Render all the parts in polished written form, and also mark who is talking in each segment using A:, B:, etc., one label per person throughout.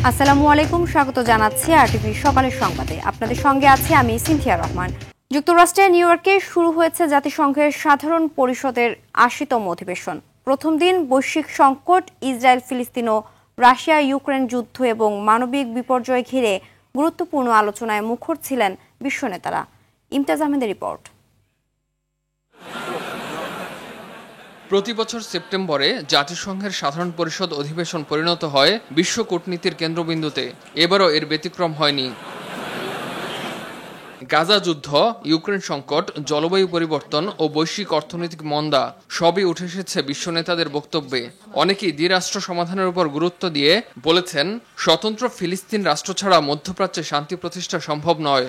A: আসসালামু আলাইকুম, স্বাগত জানাচ্ছি আরটিভি সকালের সংবাদে। আপনাদের সঙ্গে আছি আমি সিনথিয়া রহমান। যুক্তরাষ্ট্রের নিউ ইয়র্কে শুরু হয়েছে জাতিসংঘের সাধারণ পরিষদের ৮০তম অধিবেশন। প্রথম দিন বৈশ্বিক সংকট, ইসরায়েল ফিলিস্তিন ও রাশিয়া ইউক্রেন যুদ্ধ এবং মানবিক বিপর্যয় ঘিরে গুরুত্বপূর্ণ আলোচনায় মুখর ছিলেন বিশ্ব নেতারা। ইমতাজ আহমেদের রিপোর্ট।
B: প্রতি বছর সেপ্টেম্বরে জাতিসংঘের সাধারণ পরিষদ অধিবেশন পরিণত হয় বিশ্ব কূটনীতির কেন্দ্রবিন্দুতে। এবারও এর ব্যতিক্রম হয়নি। গাজা যুদ্ধ, ইউক্রেন সংকট, জলবায়ু পরিবর্তন ও বৈশ্বিক অর্থনৈতিক মন্দা সবই উঠে এসেছে বিশ্ব নেতাদের বক্তব্যে। অনেকেই দ্বিরাষ্ট্র সমাধানের উপর গুরুত্ব দিয়ে বলেছেন, স্বতন্ত্র ফিলিস্তিন রাষ্ট্র ছাড়া মধ্যপ্রাচ্যে শান্তি প্রতিষ্ঠা সম্ভব নয়।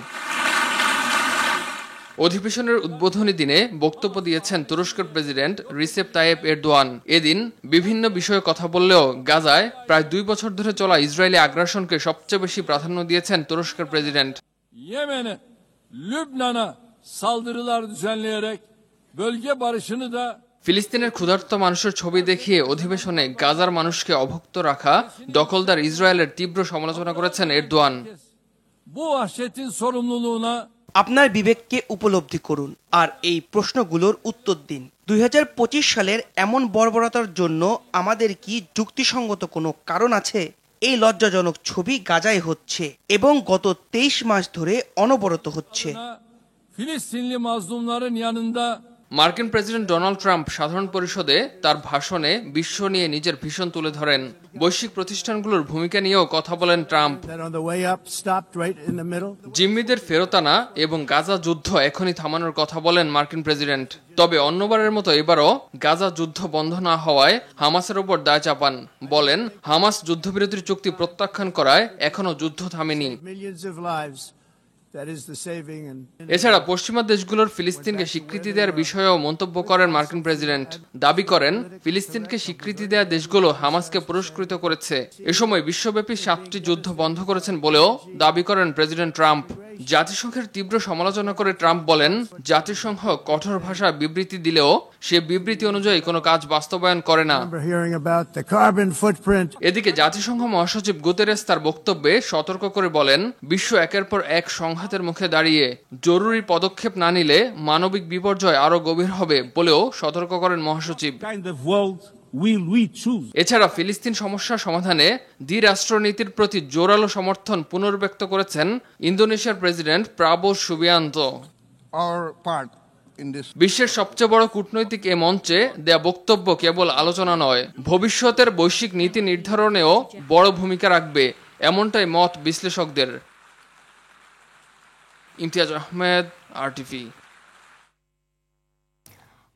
B: অধিবেশনের উদ্বোধনী দিনে বক্তব্য দিয়েছেন তুরস্কের প্রেসিডেন্ট রিসেপ তাইয়েপ এরদোয়ান। এদিন বিভিন্ন বিষয়ে কথা বললেও গাজায় প্রায় 2 বছর ধরে চলা ইসরায়েলি আগ্রাসনকে সবচেয়ে বেশি প্রাধান্য দিয়েছেন তুরস্কের প্রেসিডেন্ট।
C: ইয়েমেনে, লুবনানে saldırılar düzenleyerek bölge barışını da
B: ফিলিস্তিনের ক্ষুধার্ত মানুষের ছবি দেখিয়ে অধিবেশনে গাজার মানুষকে অভুক্ত রাখা দখলদার ইসরায়েলের তীব্র সমালোচনা করেছেন এরদোয়ান।
C: bu vahşetin sorumluluğuna
D: আপনার বিবেককে উপলব্ধি করুন আর এই প্রশ্নগুলোর উত্তর দিন। 2025 সালের এমন বর্বরতার জন্য আমাদের কি যুক্তিসঙ্গত কোনো কারণ আছে? এই লজ্জাজনক ছবি গাজায় হচ্ছে এবং গত 23 মাস ধরে অনবরত হচ্ছে।
C: Filistinli mazlumların yanında
B: মার্কিন প্রেসিডেন্ট ডোনাল্ড ট্রাম্প সাধারণ পরিষদে তার ভাষণে বিশ্ব নিয়ে নিজের ভীষণ তুলে ধরেন। বৈশ্বিক প্রতিষ্ঠানগুলোর ভূমিকা নিয়েও কথা বলেন ট্রাম্প। জিম্মিদের ফেরত আনা এবং গাজা যুদ্ধ এখনই থামানোর কথা বলেন মার্কিন প্রেসিডেন্ট। তবে অন্যবারের মতো এবারও গাজা যুদ্ধ বন্ধ না হওয়ায় হামাসের ওপর দায় চাপান। বলেন, হামাস যুদ্ধবিরতির চুক্তি প্রত্যাখ্যান করায় এখনো যুদ্ধ থামেনি। এছাড়া পশ্চিমা দেশগুলোর ফিলিস্তিনকে স্বীকৃতি দেওয়ার বিষয়েও মন্তব্য করেন মার্কিন প্রেসিডেন্ট। দাবি করেন, ফিলিস্তিনকে স্বীকৃতি দেওয়া দেশগুলো হামাসকে পুরস্কৃত করেছে। এ সময় বিশ্বব্যাপী 7টি যুদ্ধ বন্ধ করেছেন বলেও দাবি করেন প্রেসিডেন্ট ট্রাম্প। জাতিসংঘের তীব্র সমালোচনা করে ট্রাম্প বলেন, জাতিসংঘ কঠোর ভাষায় বিবৃতি দিলেও সে বিবৃতি অনুযায়ী কোনো কাজ বাস্তবায়ন করে না। এদিকে জাতিসংঘ মহাসচিব গুতেরেস তার বক্তব্যে সতর্ক করে বলেন, বিশ্ব একের পর এক সংঘাতের মুখে দাঁড়িয়ে জরুরি পদক্ষেপ না নিলে মানবিক বিপর্যয় আরো গভীর হবে বলেও সতর্ক করেন মহাসচিব। এছাড়া ফিলিস্তিন সমস্যা সমাধানে দ্বিরাষ্ট্রনীতির প্রতি জোরালো সমর্থন পুনর্ব্যক্ত করেছেন ইন্দোনেশিয়ার প্রেসিডেন্ট প্রাবোও সুবিয়ান্তো। বিশ্বের সবচেয়ে বড় কূটনৈতিক এ মঞ্চে দেয়া বক্তব্য কেবল আলোচনা নয়, ভবিষ্যতের বৈশ্বিক নীতি নির্ধারণেও বড় ভূমিকা রাখবে, এমনটাই মত বিশ্লেষকদের। ইমতিয়াজ আহমেদ, আরটিভি।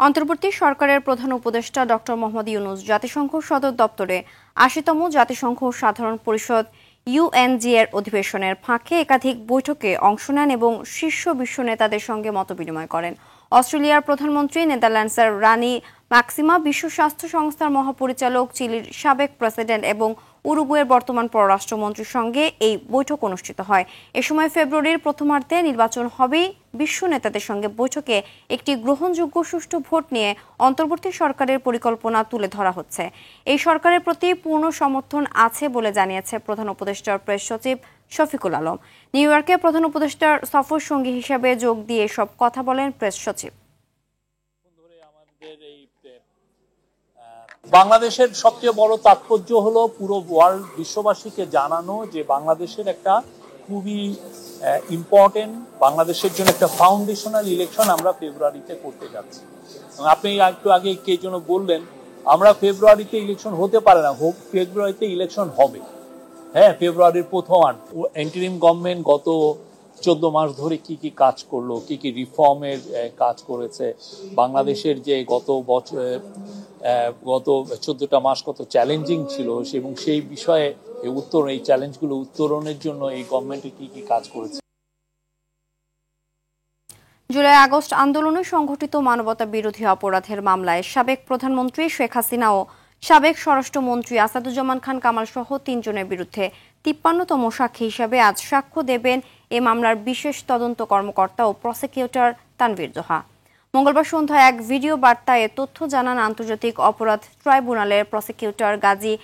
A: অন্তর্বর্তী সরকারের প্রধান উপদেষ্টা ডক্টর মোহাম্মদ ইউনূস জাতিসংঘ সদর দপ্তরে ৮০তম জাতিসংঘ সাধারণ পরিষদ ইউএনজি এর অধিবেশনের ফাঁকে একাধিক বৈঠকে অংশ নেন এবং শীর্ষ বিশ্ব নেতাদের সঙ্গে মতবিনিময় করেন। অস্ট্রেলিয়ার প্রধানমন্ত্রী, নেদারল্যান্ডসের রানী ম্যাক্সিমা, বিশ্ব স্বাস্থ্য সংস্থার মহাপরিচালক, চিলির সাবেক প্রেসিডেন্ট এবং উরুগুয়ের বর্তমান পররাষ্ট্রমন্ত্রীর সঙ্গে এই বৈঠক অনুষ্ঠিত হয়। এ সময় ফেব্রুয়ারির প্রথমার্ধে নির্বাচন হবেই। বিশ্ব নেতাদের সঙ্গে বৈঠকে একটি গ্রহণযোগ্য সুষ্ঠু ভোট নিয়ে অন্তর্বর্তী সরকারের পরিকল্পনা তুলে ধরা হচ্ছে। এই সরকারের প্রতি পূর্ণ সমর্থন আছে বলে জানিয়েছে প্রধান উপদেষ্টার প্রেস সচিব শফিকুল আলম। নিউ ইয়র্কে প্রধান উপদেষ্টার সফর সঙ্গী হিসেবে যোগ দিয়ে সব কথা বলেন প্রেস সচিব।
E: বাংলাদেশের সবচেয়ে বড় তাৎপর্য হলো পুরো ওয়ার্ল্ড বিশ্ববাসীকে জানানো যে বাংলাদেশের একটা খুবই ইম্পর্টেন্ট, বাংলাদেশের জন্য একটা ফাউন্ডেশনাল ইলেকশন আমরা ফেব্রুয়ারিতে করতে যাচ্ছি। আপনি একটু আগে কে যেন বললেন আমরা ফেব্রুয়ারিতে ইলেকশন হতে পারে না, ফেব্রুয়ারিতে ইলেকশন হবে। হ্যাঁ, ফেব্রুয়ারির প্রথমার্ধ। ইন্টারিম গভর্নমেন্ট গত 14 মাস ধরে কি কি কাজ করলো, কি কি রিফর্মের কাজ করেছে, বাংলাদেশের যে গত 14টা মাস কত চ্যালেঞ্জিং ছিল এবং সেই বিষয়ে এই চ্যালেঞ্জগুলো উত্তরণের জন্য এই গভর্নমেন্টে কি কি কাজ করেছে।
A: জুলাই আগস্ট আন্দোলনে সংঘটিত মানবতা বিরোধী অপরাধের মামলায় সাবেক প্রধানমন্ত্রী শেখ হাসিনা ও সাবেক স্বরাষ্ট্রমন্ত্রী আসাদুজ্জামান খান কামাল সহ 3 জনের বিরুদ্ধে 53তম সাক্ষী হিসেবে আজ সাক্ষ্য দেবেন এ মামলার বিশেষ তদন্ত কর্মকর্তা ও প্রসিকিউটর তানভীর জোহা। মঙ্গলবার সন্ধ্যায় এক ভিডিও বার্তায় তথ্য জানান আন্তর্জাতিক অপরাধ ট্রাইব্যুনালের প্রসিকিউটর গাজী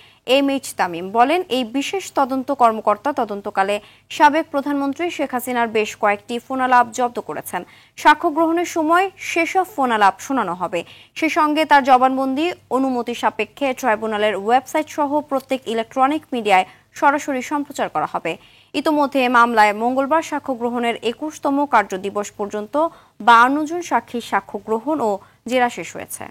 A: MH তামিম। বলেন, এই বিশেষ তদন্ত কর্মকর্তা তদন্তকালে সাবেক প্রধানমন্ত্রী শেখ হাসিনার বেশ কয়েকটি ফোনালাপ জব্দ করেছেন। সাক্ষ্য গ্রহণের সময় সেসব ফোনালাপ শোনানো হবে। সে সঙ্গে তার জবানবন্দি অনুমতি সাপেক্ষে ট্রাইব্যুনালের ওয়েবসাইট সহ প্রত্যেক ইলেকট্রনিক মিডিয়ায় সরাসরি সম্প্রচার করা হবে। ইতোমধ্যে মামলায় মঙ্গলবার সাক্ষ্য গ্রহণের 21তম কার্যদিবস পর্যন্ত 52 জন সাক্ষীর সাক্ষ্য গ্রহণ ও জেরা শেষ হয়েছে।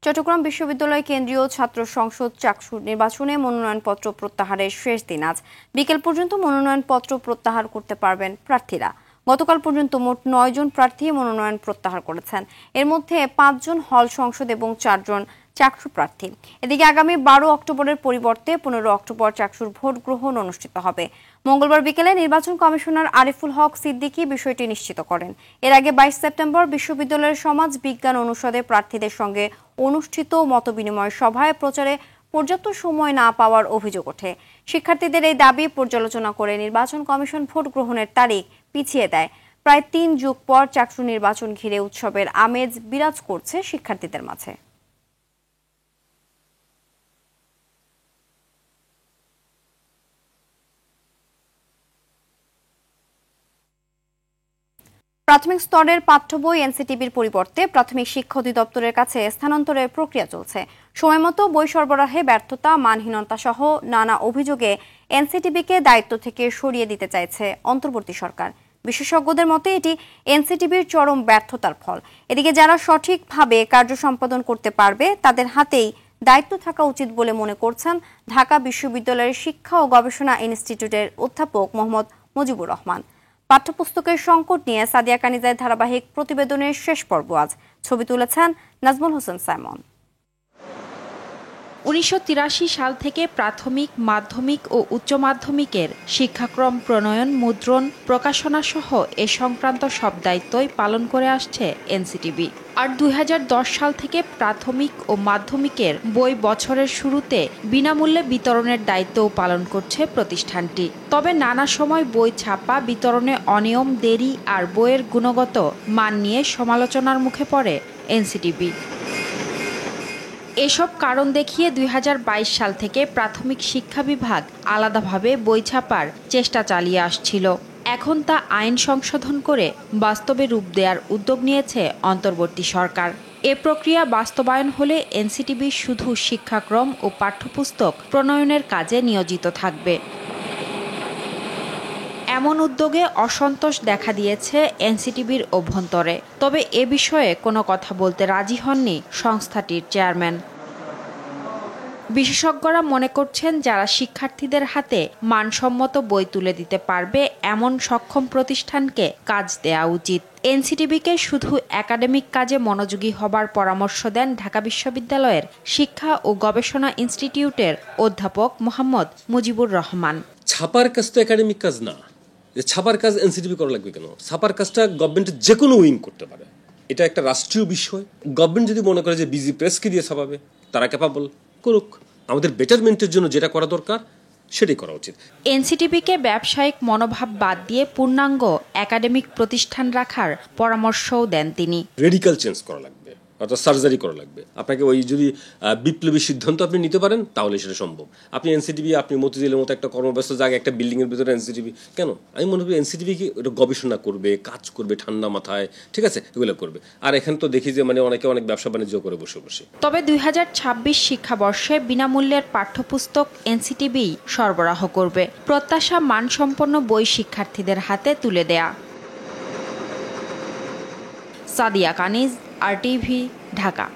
A: চট্টগ্রাম বিশ্ববিদ্যালয় কেন্দ্রীয় ছাত্র সংসদ চাকসুর নির্বাচনে মনোনয়নপত্র প্রত্যাহারের শেষ দিন আজ। বিকেল পর্যন্ত মনোনয়নপত্র প্রত্যাহার করতে পারবেন প্রার্থীরা। গতকাল পর্যন্ত মোট 9 জন প্রার্থী মনোনয়ন প্রত্যাহার করেছেন। এর মধ্যে 5 জন হল সংসদ এবং 4 জন চাকসু প্রার্থী। এদিকে আগামী 12 অক্টোবরের পরিবর্তে 15 অক্টোবর চাকসুর ভোট গ্রহণ অনুষ্ঠিত হবে। মঙ্গলবার বিকেলে নির্বাচন কমিশনার আরিফুল হক সিদ্দিকী বিষয়টি নিশ্চিত করেন। এর আগে 22 সেপ্টেম্বর বিশ্ববিদ্যালয়ের সমাজ বিজ্ঞান অনুষদে প্রার্থীদের সঙ্গে অনুষ্ঠিত মতবিনিময় সভায় প্রচারে পর্যাপ্ত সময় না পাওয়ার অভিযোগ ওঠে। শিক্ষার্থীদের এই দাবি পর্যালোচনা করে নির্বাচন কমিশন ভোট গ্রহণের তারিখ পিছিয়ে দেয়। প্রায় 3 যুগ পর চাকসু নির্বাচন ঘিরে উৎসবের আমেজ বিরাজ করছে শিক্ষার্থীদের মাঝে। প্রাথমিক স্তরের পাঠ্য বই এনসিটিবির পরিবর্তে প্রাথমিক শিক্ষা অধিদপ্তরের কাছে স্থানান্তরের প্রক্রিয়া চলছে। সময়মতো বই সরবরাহে ব্যর্থতা, মানহীনতা সহ নানা অভিযোগে এনসিটিবিকে দায়িত্ব থেকে সরিয়ে দিতে চাইছে অন্তর্বর্তী সরকার। বিশেষজ্ঞদের মতে এটি এনসিটিবির চরম ব্যর্থতার ফল। এদিকে যারা সঠিকভাবে কার্য সম্পাদন করতে পারবে তাদের হাতেই দায়িত্ব থাকা উচিত বলে মনে করছেন ঢাকা বিশ্ববিদ্যালয়ের শিক্ষা ও গবেষণা ইনস্টিটিউটের অধ্যাপক মোহাম্মদ মুজিবুর রহমান। পাঠ্যপুস্তকের সংকট নিয়ে সাদিয়া কানিজের ধারাবাহিক প্রতিবেদনের শেষ পর্ব আজ। ছবি তুলেছেন নাজমুল হোসেন সাইমন।
F: 1983 সাল থেকে প্রাথমিক, মাধ্যমিক ও উচ্চ মাধ্যমিকের শিক্ষাক্রম প্রণয়ন, মুদ্রণ, প্রকাশনা সহ এ সংক্রান্ত সব দায়িত্বই পালন করে আসছে এনসিটিবি। আর 2010 সাল থেকে প্রাথমিক ও মাধ্যমিকের বই বছরের শুরুতে বিনামূল্যে বিতরণের দায়িত্বও পালন করছে প্রতিষ্ঠানটি। তবে নানা সময় বই ছাপা, বিতরণে অনিয়ম, দেরি আর বইয়ের গুণগত মান নিয়ে সমালোচনার মুখে পড়ে এনসিটিবি। এসব কারণ দেখিয়ে 2022 সাল থেকে প্রাথমিক শিক্ষা বিভাগ আলাদাভাবে বই ছাপার চেষ্টা চালিয়ে আসছিল। এখন তা আইন সংশোধন করে বাস্তবে রূপ দেওয়ার উদ্যোগ নিয়েছে অন্তর্বর্তী সরকার। এ প্রক্রিয়া বাস্তবায়ন হলে এনসিটিবি শুধু শিক্ষাক্রম ও পাঠ্যপুস্তক প্রণয়নের কাজে নিয়োজিত থাকবে। এমন উদ্যোগে অসন্তোষ দেখা দিয়েছে এনসিটিবির অভ্যন্তরে। তবে এ বিষয়ে কোনো কথা বলতে রাজি হননি সংস্থাটির চেয়ারম্যান। বিশেষজ্ঞরা মনে করছেন, যারা শিক্ষার্থীদের হাতে মানসম্মত বই তুলে দিতে পারবে এমন সক্ষম প্রতিষ্ঠানকে কাজ দেয়া উচিত। এনসিটিবিকে শুধু একাডেমিক কাজে মনোযোগী হবার পরামর্শ দেন ঢাকা বিশ্ববিদ্যালয়ের শিক্ষা ও গবেষণা ইনস্টিটিউটের অধ্যাপক মোহাম্মদ মুজিবুর রহমান।
G: ছাপার কাজ তো একাডেমিক কাজ না, ছাপার কাজ এনসিটিভি করা লাগবে কেন? ছাপার কাজটা গভর্নমেন্ট যে কোনো উইং করতে পারে, এটা একটা রাষ্ট্রীয় বিষয়। গভর্নমেন্ট যদি মনে করে যে বিজি প্রেসকে দিয়ে ছাপাবে, তারা ক্যাপাবল, করুক। আমাদের বেটারমেন্টের জন্য যেটা করা দরকার সেটাই করা উচিত।
F: এনসিটিবিকে ব্যবসায়িক মনোভাব বাদ দিয়ে পূর্ণাঙ্গ একাডেমিক প্রতিষ্ঠান রাখার পরামর্শও দেন তিনি।
G: রেডিক্যাল চেঞ্জ করা লাগবে, অর্থাৎ সার্জারি করা লাগবে। আপনাকে ওই যদি বিপ্লবী সিদ্ধান্ত আপনি নিতে পারেন তাহলে সেটা সম্ভব। আপনি এনসিটিভি, আপনি মতিঝিলের মতো একটা কর্মব্যস্ত জায়গায় একটা বিল্ডিং এর ভিতরে এনসিটিভি কেন? আমি মনে করি এনসিটিভি কি গবেষণা করবে, কাজ করবে ঠান্ডা মাথায়, ঠিক আছে, এগুলো করবে। আর এখানে তো দেখি যে অনেকে অনেক ব্যবসা বাণিজ্য করে বসে বসে।
F: তবে 2026 শিক্ষাবর্ষে বিনামূল্যের পাঠ্যপুস্তক এনসিটিবি সরবরাহ করবে। প্রত্যাশা মানসম্পন্ন বই শিক্ষার্থীদের হাতে তুলে দেয়া। সাদিয়া কানিজ, আরটিভি, ঢাকা।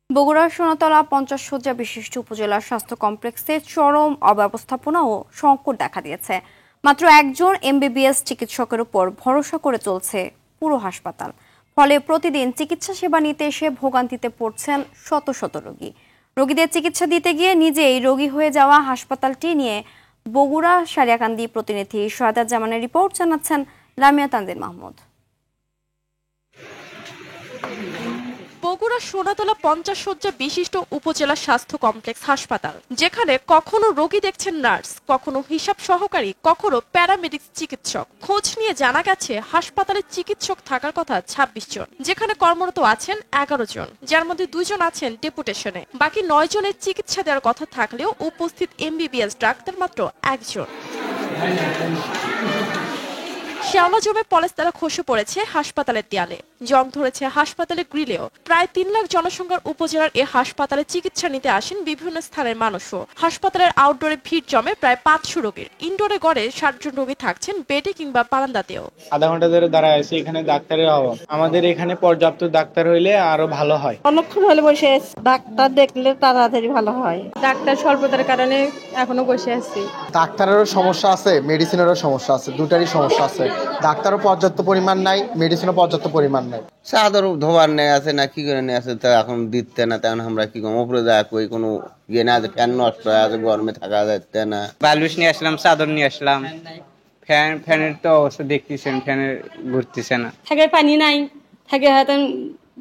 A: বগুড়ার সোনাতলা 50 শয্যা বিশিষ্ট উপজেলা স্বাস্থ্য কমপ্লেক্সে চরম অব্যবস্থাপনা ও সংকট দেখা দিয়েছে। মাত্র একজন এমবিবিএস চিকিৎসকের উপর ভরসা করে চলছে পুরো হাসপাতাল। ফলে প্রতিদিন চিকিৎসা সেবা নিতে এসে ভোগান্তিতে পড়ছেন শত শত রোগী। রোগীদের চিকিৎসা দিতে গিয়ে নিজেই রোগী হয়ে যাওয়া হাসপাতালটি নিয়ে বগুড়া সারিয়াকান্দি প্রতিনিধি শাহাদাত জামানের রিপোর্ট জানাচ্ছেন লামিয়া তানজিল মাহমুদ।
H: বগুড়া সোনাতলা 50 শয্যা বিশিষ্ট উপজেলা স্বাস্থ্য কমপ্লেক্স হাসপাতাল, যেখানে কখনো রোগী দেখছেন নার্স, কখনো হিসাব সহকারী, কখনো প্যারামেডিক্স চিকিৎসক। খোঁজ নিয়ে জানা গেছে হাসপাতালে চিকিৎসক থাকার কথা 26 জন, যেখানে কর্মরত আছেন 11 জন, যার মধ্যে 2 জন আছেন ডেপুটেশনে। বাকি 9 জনের চিকিৎসা দেওয়ার কথা থাকলেও উপস্থিত MBBS ডাক্তার মাত্র 1 জন। শ্যাওলা জমে পলেস্তারা খসে পড়েছে হাসপাতালের দেয়ালে, জং ধরেছে হাসপাতালের গ্রিলেও। প্রায় 3 লাখ জনসংখ্যার উপজেলার এ হাসপাতালে চিকিৎসা নিতে আসেন বিভিন্ন স্থানের মানুষও। হাসপাতালের আউটডোরে ভিড় জমে প্রায় 500 রোগীর। ইনডোরে গড়ে 60 জন রোগী থাকছেন বেডে কিংবা বারান্দাতেও।
I: আধা ঘন্টা ধরে দাঁড়ায় আছি, এখানে ডাক্তারের অভাব। আমাদের এখানে পর্যাপ্ত ডাক্তার হইলে আরো ভালো হয়।
J: অনেকক্ষণ হলে বসে আছি, ডাক্তার দেখলে তাড়াতাড়ি ভালো হয়। ডাক্তার স্বল্পতার কারণে এখনো বসে আছি।
K: ডাক্তারেরও সমস্যা আছে, মেডিসিনেরও সমস্যা আছে, দুটারই সমস্যা আছে। ডাক্তারও পর্যাপ্ত পরিমাণ নাই, মেডিসিনও পর্যাপ্ত পরিমাণ নাই।
L: চাদর ধোবার নেই আছে না কি করে নিয়ে আছে, তা এখন দিতে না, তখন আমরা কি করবো? উপরে যায় কই কোনো ইয়ে না আছে, ফ্যান নষ্ট হয়ে আছে, গরমে থাকা যাচ্ছে না।
I: বালুস নিয়ে আসলাম, চাদর নিয়ে আসলাম, ফ্যানের তো অবস্থা দেখতেছেন, ফ্যানের ঘুরতেছে না।
J: থাকে পানি নাই, থাকে হয়তো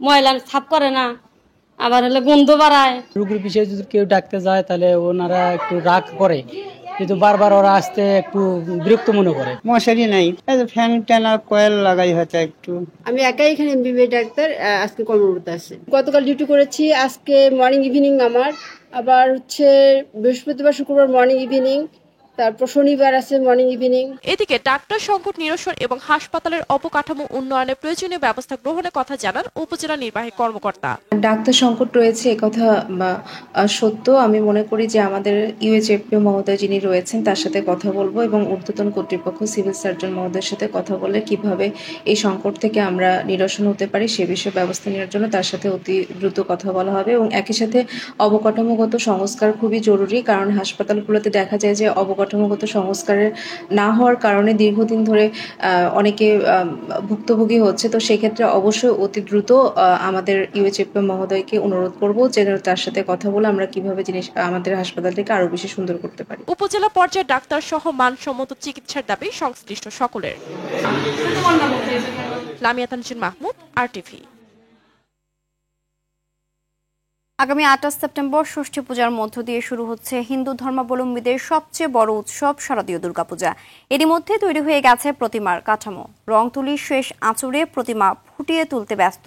J: ময়লা সাফ করে না, আবার হলে গন্ধ বাড়ায়।
M: রোগীর বিষয়ে যদি কেউ ডাকতে যায় তাহলে ওনারা একটু রাগ করে, কিন্তু বারবার ওরা আসতে একটু বিরক্ত মনে করে।
I: মশারি নাই, ফ্যান টানা কয়েল লাগাই হয়তো একটু।
J: আমি একাই এখানে MBBS ডাক্তার, আজকে কর্মরত আছে। গতকাল ডিউটি করেছি, আজকে মর্নিং ইভিনিং আমার, আবার হচ্ছে বৃহস্পতিবার শুক্রবার মর্নিং ইভিনিং, তারপর শনিবার আছে মর্নিং ইভিনিং।
H: এদিকে ডাক্তার সংকট নিরসন এবং হাসপাতালের অবকাঠামো উন্নয়নে প্রয়োজনীয় ব্যবস্থা গ্রহণের কথা জানান উপজেলা নির্বাহী কর্মকর্তা।
N: ডাক্তার সংকট রয়েছে একথা সত্য। আমি মনে করি যে আমাদের UHFPO মহোদয় যিনি রয়েছেন তার সাথে কথা বলবো এবং ঊর্ধ্বতন কর্তৃপক্ষ সিভিল সার্জন মহোদয়ের সাথে কথা বলে কিভাবে এই সংকট থেকে আমরা নিরসন হতে পারি সে বিষয়ে ব্যবস্থা নেওয়ার জন্য তার সাথে অতি দ্রুত কথা বলা হবে। এবং একই সাথে অবকাঠামোগত সংস্কার খুবই জরুরি, কারণ হাসপাতালগুলোতে দেখা যায় যে অবকাঠামোগত সংস্কারের না হওয়ার কারণে দীর্ঘদিন ধরে অনেকে ভুক্তভোগী হচ্ছে। তো সেক্ষেত্রে অবশ্যই অতি দ্রুত আমাদের UHFPO মহোদয়কে অনুরোধ করব যে তার সাথে কথা বলে আমরা কিভাবে আমাদের হাসপাতালটিকে আরো বেশি সুন্দর করতে পারি।
H: উপজেলা পর্যায়ে ডাক্তার সহ মানসম্মত চিকিৎসার দাবি সংশ্লিষ্ট সকলের। লামিয়া তানজিন মাহমুদ, RTV।
A: আগামী 28 সেপ্টেম্বর ষষ্ঠী পূজার মধ্য দিয়ে শুরু হচ্ছে হিন্দু ধর্মাবলম্বীদের সবচেয়ে বড় উৎসব শারদীয় দুর্গাপূজা। এরই মধ্যে তৈরি হয়ে গেছে প্রতিমার কাঠামো। রং তুলির শেষ আঁচড়ে প্রতিমা ফুটিয়ে তুলতে ব্যস্ত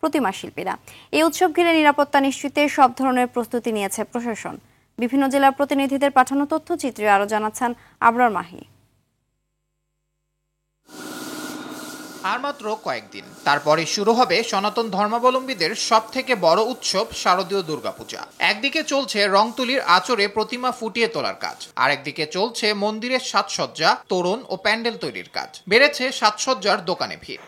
A: প্রতিমা শিল্পীরা। এই উৎসব ঘিরে নিরাপত্তা নিশ্চিতে সব ধরনের প্রস্তুতি নিয়েছে প্রশাসন। বিভিন্ন জেলার প্রতিনিধিদের পাঠানো তথ্যচিত্রে আরও জানাচ্ছেন আবরার মাহি।
O: আর মাত্র কয়েকদিন, তারপরে শুরু হবে সনাতন ধর্মাবলম্বীদের সবথেকে বড় উৎসব শারদীয় দুর্গাপূজা। একদিকে চলছে রং তুলির আঁচড়ে প্রতিমা ফুটিয়ে তোলার কাজ, আরেকদিকে চলছে মন্দিরের সাজসজ্জা, তোরণ ও প্যান্ডেল তৈরির কাজ। বেড়েছে সাজসজ্জার দোকানে ভিড়।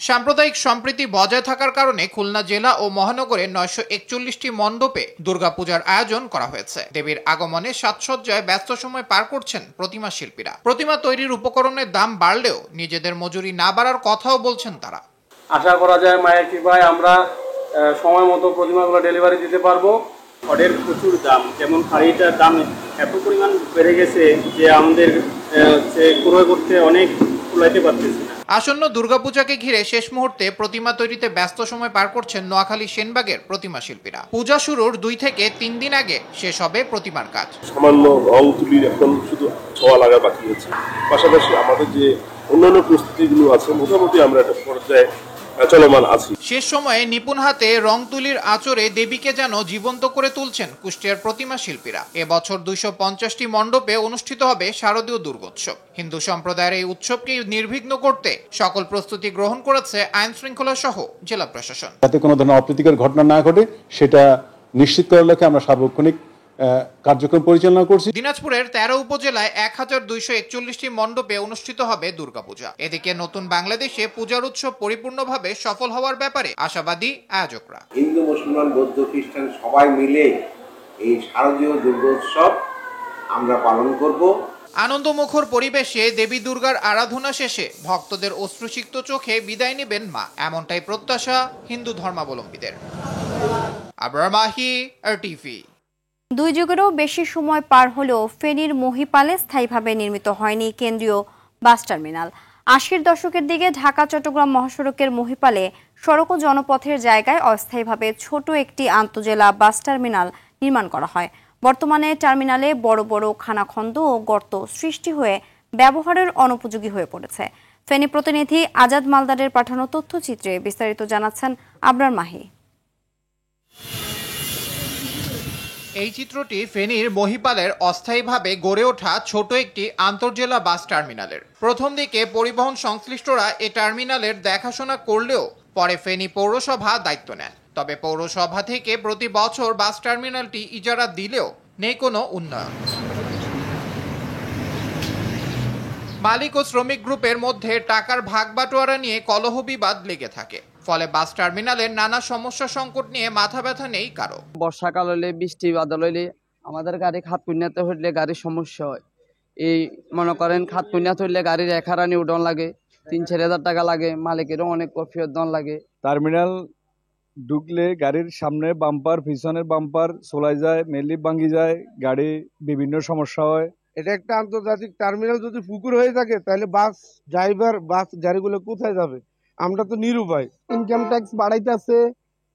O: সাম্প্রদায়িক সম্প্রীতি বজায় থাকার কারণে খুলনা জেলা ও মহানগরে 941টি মণ্ডপে দুর্গাপূজার আয়োজন করা হয়েছে। দেবীর আগমনে সাজসজ্জায় ব্যস্ত সময় পার করছেন প্রতিমা শিল্পীরা। প্রতিমা তৈরির উপকরণের দাম বাড়লেও নিজেদের মজুরি না বাড়ার কথাও বলছেন তারা।
P: আশা করা যায় মায়ের কৃপায় আমরা সময় মতো প্রতিমাগুলো ডেলিভারি দিতে পারবো। খড়ের প্রচুর দাম, যেমন খাড়িটার দাম এত পরিমাণ বেড়ে গেছে যে আমাদের ক্রয় করতে অনেক কুলাইতে পারতেছি না।
O: আসন্ন দুর্গাপূজাকে ঘিরে শেষ মুহূর্তে প্রতিমা তৈরিতে ব্যস্ত সময় পার করছেন নোয়াখালী সেনবাগের প্রতিমা শিল্পীরা। পূজা শুরুর 2 থেকে 3 দিন আগে শেষ হবে প্রতিমার কাজ।
Q: সামান্য রং তুলির এখন শুধু ছোঁয়া লাগা বাকি আছে। পাশাপাশি আমাদের যে অন্যান্য প্রস্তুতিগুলো আছে মোটামুটি আমরা একটা পর্যায়ে চলমান আছি।
O: শেষ সময়ে নিপুণ হাতে রং তুলির আঁচড়ে দেবীকে যেন জীবন্ত করে তুলছেন কুষ্টিয়ার প্রতিমা শিল্পীরা। এবছর 250টি মণ্ডপে অনুষ্ঠিত হবে শারদীয় দুর্গোৎসব। হিন্দু সম্প্রদায়ের এই উৎসবকে নির্বিঘ্ন করতে সকল প্রস্তুতি গ্রহণ করেছে আইন শৃঙ্খলা সহ জেলা প্রশাসন।
R: যাতে কোনো ধরনের অপ্রীতিকর ঘটনা না ঘটে সেটা নিশ্চিত করার লক্ষ্যে আমরা সার্বক্ষণিক কার্যক্রম পরিচালনা করছি।
O: দিনাজপুরের 13 উপজেলায় 1241টি মণ্ডপে অনুষ্ঠিত হবে দুর্গাপূজা। এদিকে নতুন বাংলাদেশে পূজার উৎসব পরিপূর্ণভাবে সফল হওয়ার ব্যাপারে আশাবাদী আয়োজকরা।
S: হিন্দু, মুসলমান, বৌদ্ধ, খ্রিস্টান সবাই মিলে এই শারদীয় দুর্গোৎসব আমরা পালন করব।
O: আনন্দমুখর পরিবেশে দেবী দুর্গার আরাধনা শেষে ভক্তদের অশ্রুসিক্ত চোখে বিদায় নেবেন মা, এমনটাই প্রত্যাশা হিন্দু ধর্মাবলম্বীদের। আবরার মাহি, RTV।
A: 2 যুগেরও বেশি সময় পার হলেও ফেনীর মহিপালে স্থায়ীভাবে নির্মিত হয়নি কেন্দ্রীয় বাস টার্মিনাল। 80-র দশকের দিকে ঢাকা চট্টগ্রাম মহাসড়কের মহিপালে সড়ক ও জনপথের জায়গায় অস্থায়ীভাবে ছোট একটি আন্তজেলা বাস টার্মিনাল নির্মাণ করা হয়। বর্তমানে টার্মিনালে বড় বড় খানাখন্দ ও গর্ত সৃষ্টি হয়ে ব্যবহারের অনুপযোগী হয়ে পড়েছে। ফেনী প্রতিনিধি আজাদ মালদারের পাঠানো তথ্যচিত্রে বিস্তারিত জানাচ্ছেন আবরার মাহি।
O: এই চিত্রটি ফেনীর মহিপালের অস্থায়ীভাবে গড়ে ওঠা ছোট একটি আন্তর্জেলা বাস টার্মিনালের। প্রথম দিকে পরিবহন সংশ্লিষ্টরা এই টার্মিনালের দেখাশোনা করলেও পরে ফেনী পৌরসভা দায়িত্ব নেন। তবে পৌরসভা থেকে প্রতি বছর বাস টার্মিনালটি ইজারা দিলেও নেই কোনো উন্নয়ন। মালিক ও শ্রমিক গ্রুপের মধ্যে টাকার ভাগবাটোয়ারা নিয়ে কলহ বিবাদ লেগে থাকে। ফলে বাস টার্মিনালের নানা সমস্যা সংকট নিয়ে মাথা ব্যথা নেই কারো।
T: বর্ষাকাল হলে, বৃষ্টি বাদল হলে আমাদের গাড়ি খাত পুণ্যাতে হইলে গাড়ির সমস্যা হয়। এই মনে করেন খাত পুণ্যাত হইলে গাড়ির এখারানি উডন লাগে, 3-4 টাকা লাগে, মালিকেরও অনেক কফিয়ত দন লাগে।
U: টার্মিনাল ঢুকলে গাড়ির সামনে বাম্পার, পিছনের বাম্পার চলাই যায়, মেলি ভাঙ্গি যায়, গাড়ি বিভিন্ন সমস্যা হয়।
V: এটা একটা আন্তর্জাতিক টার্মিনাল, যদি পুকুর হয়ে থাকে তাহলে বাস ড্রাইভার, বাস গাড়িগুলো কোথায় যাবে? আমরা তো নিরুপায়।
W: ইনকাম ট্যাক্স বাড়াইতেছে,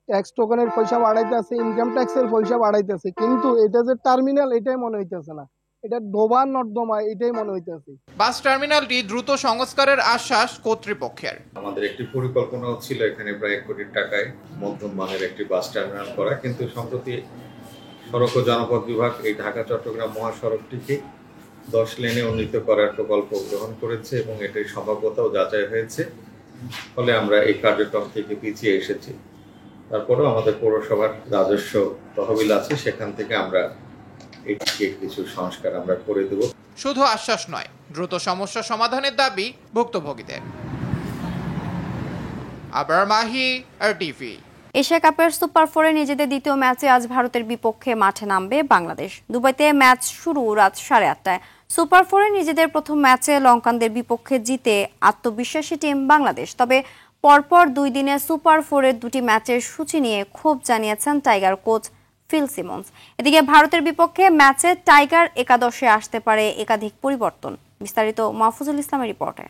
W: ট্যাক্স টোকেনের পয়সা বাড়াইতেছে, ইনকাম ট্যাক্সের পয়সা বাড়াইতেছে, কিন্তু এটা যে টার্মিনাল এটাই মনে হইতেছে না, এটা ডোবা নর্দমা এটাই মনে হইতেছে।
O: বাস টার্মিনালটি দ্রুত সংস্কারের আশ্বাস কর্তৃপক্ষের।
X: আমাদের একটি পরিকল্পনা ছিল এখানে প্রায় 1 কোটি টাকায় মধ্যম মানের একটি বাস টার্মিনাল করা, কিন্তু সম্প্রতি সড়ক ও জনপথ বিভাগ এই ঢাকা চট্টগ্রাম মহাসড়কটিকে 10 লেনে উন্নীত করার প্রকল্প গ্রহণ করেছে এবং এটির সম্ভাব্যতাও যাচাই হয়েছে। ফলে আমরা এই কার্যক্রম থেকে পিছিয়ে এসেছি। তারপরেও আমাদের পৌরসভার রাজস্ব তহবিল আছে, সেখান থেকে আমরা এটিকে কিছু সংস্কার আমরা করে দেব।
O: শুধু আশ্বাস নয়, দ্রুত সমস্যা সমাধানের দাবি ভুক্তভোগীদের। আবরার মাহি, RTV।
A: এশিয়া কাপের সুপার 4-এ নিজেদের দ্বিতীয় ম্যাচে আজ ভারতের বিপক্ষে মাঠে নামবে বাংলাদেশ। দুবাইতে ম্যাচ শুরু রাত 8:30টায়। সুপার 4-এ নিজেদের প্রথম ম্যাচে লঙ্কানদের বিপক্ষে জিতে আত্মবিশ্বাসী টিম বাংলাদেশ। তবে পরপর 2 দিনে সুপার 4-এর 2টি ম্যাচের সূচি নিয়ে ক্ষোভ জানিয়েছেন টাইগার কোচ ফিল সিমন্স। এদিকে ভারতের বিপক্ষে ম্যাচে টাইগার একাদশে আসতে পারে একাধিক পরিবর্তন। বিস্তারিত মাহফুজুল ইসলামের রিপোর্টে।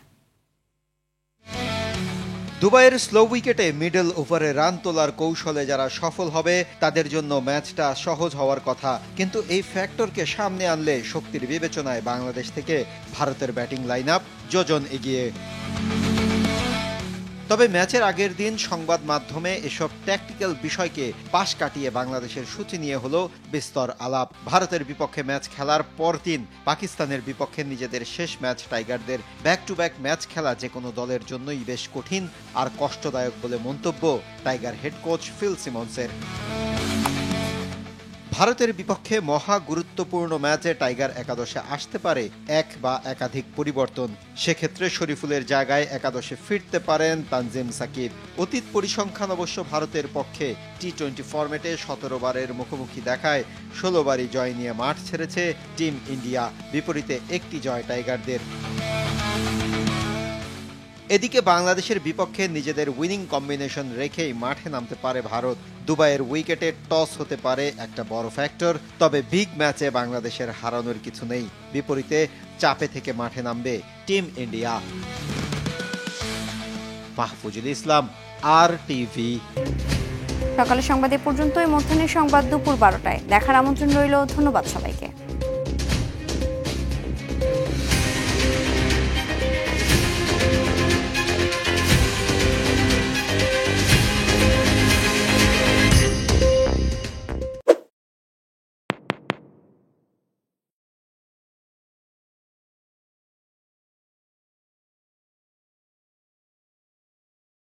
Y: দুবাইয়ের স্লো উইকেটে মিডল ওভারে রান তোলার কৌশলে যারা সফল হবে তাদের জন্য ম্যাচটা সহজ হওয়ার কথা, কিন্তু এই ফ্যাক্টরকে সামনে আনলে শক্তির বিবেচনায় বাংলাদেশ থেকে ভারতের ব্যাটিং লাইন আপ যোজন এগিয়ে। তবে ম্যাচের আগের দিন সংবাদ মাধ্যমে এসব ট্যাকটিক্যাল বিষয়কে পাশ কাটিয়ে বাংলাদেশের সূচি নিয়ে হলো বিস্তর আলাপ। ভারতের বিপক্ষে ম্যাচ খেলার পরদিন পাকিস্তানের বিপক্ষে নিজেদের শেষ ম্যাচ টাইগারদের ব্যাক টু ব্যাক ম্যাচ খেলা যে কোনো দলের জন্যই বেশ কঠিন আর কষ্টদায়ক বলে মন্তব্য টাইগার হেড কোচ ফিল সিমন্সের। ভারতের বিপক্ষে মহা গুরুত্বপূর্ণ ম্যাচে টাইগার একাদশে আসতে পারে এক বা একাধিক পরিবর্তন। সেক্ষেত্রে শরীফুলের জায়গায় একাদশে ফিরতে পারেন তানজিম সাকিব। অতীত পরিসংখ্যান অবশ্য ভারতের পক্ষে টি-20 ফরম্যাটে 17 বারের মুখোমুখি দেখায় 16 বারই জয় নিয়ে মাঠ ছেড়েছে টিম ইন্ডিয়া, বিপরীতে একটি জয় টাইগারদের। এদিকে বাংলাদেশের বিপক্ষে নিজেদের উইনিং কম্বিনেশন রেখেই মাঠে নামতে পারে ভারত। দুবাইয়ের উইকেটে টস হতে পারে একটা বড় ফ্যাক্টর, তবে বিগ ম্যাচে বাংলাদেশের হারানোর কিছু নেই। বিপরীতে চাপে থেকে মাঠে নামবে টিম ইন্ডিয়া। মাহফুজুল ইসলাম, RTV।
A: সকালের সংবাদ এ পর্যন্তই। মধ্যাহ্নের সংবাদ দুপুর 12টায় দেখার আমন্ত্রণ রইল। ধন্যবাদ সবাইকে।